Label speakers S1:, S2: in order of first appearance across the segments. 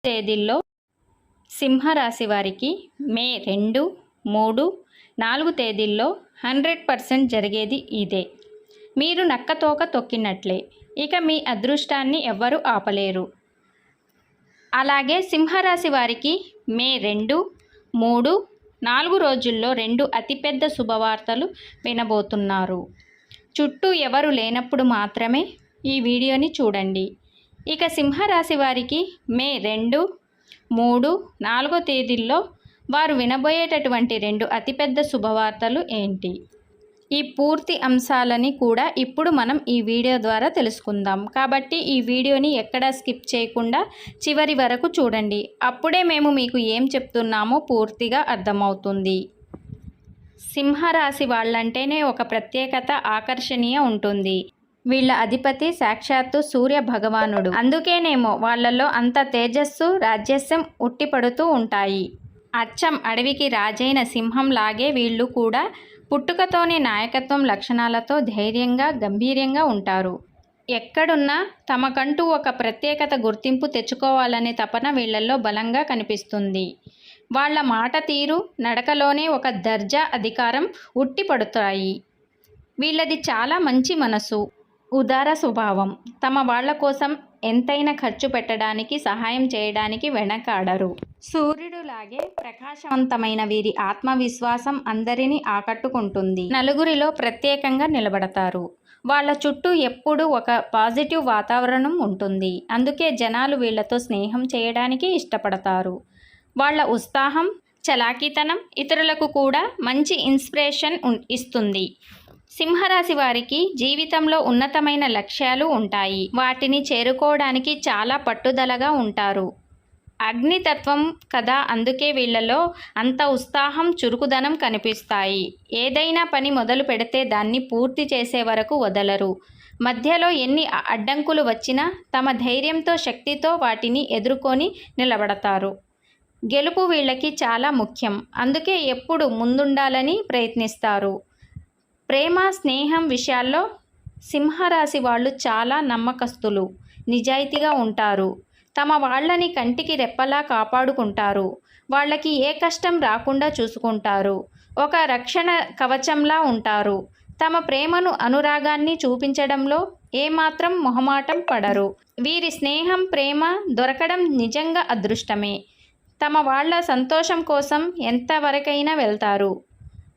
S1: తేదీల్లో సింహరాశి వారికి మే 2, 3, 4 తేదీల్లో 100% జరిగేది ఇదే. మీరు నక్కతోక తొక్కినట్లే. ఇక మీ అదృష్టాన్ని ఎవ్వరూ ఆపలేరు. అలాగే సింహరాశి వారికి మే 2, 3, 4 రోజుల్లో 2 అతిపెద్ద శుభవార్తలు వినబోతున్నారు. చుట్టూ ఎవరు లేనప్పుడు మాత్రమే ఈ వీడియోని చూడండి. ఇక సింహరాశి వారికి మే 2, 3, 4 తేదీల్లో వారు వినబోయేటటువంటి 2 అతిపెద్ద శుభవార్తలు ఏంటి? ఈ పూర్తి అంశాలని కూడా ఇప్పుడు మనం ఈ వీడియో ద్వారా తెలుసుకుందాం. కాబట్టి ఈ వీడియోని ఎక్కడా స్కిప్ చేయకుండా చివరి వరకు చూడండి. అప్పుడే మేము మీకు ఏం చెప్తున్నామో పూర్తిగా అర్థమవుతుంది. సింహరాశి వాళ్ళంటేనే ఒక ప్రత్యేకత, ఆకర్షణీయ ఉంటుంది. వీళ్ళ అధిపతి సాక్షాత్తు సూర్య భగవానుడు. అందుకేనేమో వాళ్ళలో అంత తేజస్సు, రాజస్యం ఉట్టిపడుతూ ఉంటాయి. అచ్చం అడవికి రాజైన సింహంలాగే వీళ్ళు కూడా పుట్టుకతోనే నాయకత్వం లక్షణాలతో ధైర్యంగా, గంభీర్యంగా ఉంటారు. ఎక్కడున్నా తమకంటూ ఒక ప్రత్యేకత, గుర్తింపు తెచ్చుకోవాలనే తపన వీళ్ళల్లో బలంగా కనిపిస్తుంది. వాళ్ళ మాట తీరు, నడకలోనే ఒక దర్జా, అధికారం ఉట్టిపడుతాయి. వీళ్ళది చాలా మంచి మనసు, ఉదార స్వభావం. తమ వాళ్ళ కోసం ఎంతైనా ఖర్చు పెట్టడానికి, సహాయం చేయడానికి వెనకాడరు. సూర్యుడులాగే ప్రకాశవంతమైన వీరి ఆత్మవిశ్వాసం అందరినీ ఆకట్టుకుంటుంది. నలుగురిలో ప్రత్యేకంగా నిలబడతారు. వాళ్ళ చుట్టూ ఎప్పుడూ ఒక పాజిటివ్ వాతావరణం ఉంటుంది. అందుకే జనాలు వీళ్ళతో స్నేహం చేయడానికి ఇష్టపడతారు. వాళ్ళ ఉత్సాహం, చలాకీతనం ఇతరులకు కూడా మంచి ఇన్స్పిరేషన్ ఇస్తుంది. సింహరాశి వారికి జీవితంలో ఉన్నతమైన లక్ష్యాలు ఉంటాయి. వాటిని చేరుకోవడానికి చాలా పట్టుదలగా ఉంటారు. అగ్నితత్వం కదా, అందుకే వీళ్ళలో అంత ఉత్సాహం, చురుకుదనం కనిపిస్తాయి. ఏదైనా పని మొదలు పెడితే దాన్ని పూర్తి చేసే వరకు వదలరు. మధ్యలో ఎన్ని అడ్డంకులు వచ్చినా తమ ధైర్యంతో, శక్తితో వాటిని ఎదుర్కొని నిలబడతారు. గెలుపు వీళ్ళకి చాలా ముఖ్యం. అందుకే ఎప్పుడు ముందుండాలని ప్రయత్నిస్తారు. ప్రేమ, స్నేహం విషయాల్లో సింహరాశి వాళ్ళు చాలా నమ్మకస్తులు, నిజాయితీగా ఉంటారు. తమ వాళ్ళని కంటికి రెప్పలా కాపాడుకుంటారు. వాళ్ళకి ఏ కష్టం రాకుండా చూసుకుంటారు. ఒక రక్షణ కవచంలా ఉంటారు. తమ ప్రేమను, అనురాగాన్ని చూపించడంలో ఏమాత్రం మొహమాటం పడరు. వీరి స్నేహం, ప్రేమ దొరకడం నిజంగా అదృష్టమే. తమ వాళ్ళ సంతోషం కోసం ఎంతవరకైనా వెళ్తారు.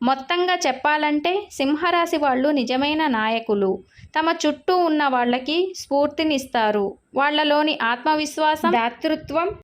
S1: మొత్తంగా చెప్పాలంటే సింహరాశి వాళ్ళు నిజమైన నాయకులు. తమ చుట్టూ ఉన్న వాళ్ళకి స్ఫూర్తినిస్తారు. వాళ్ళలోని ఆత్మవిశ్వాసం, దాతృత్వం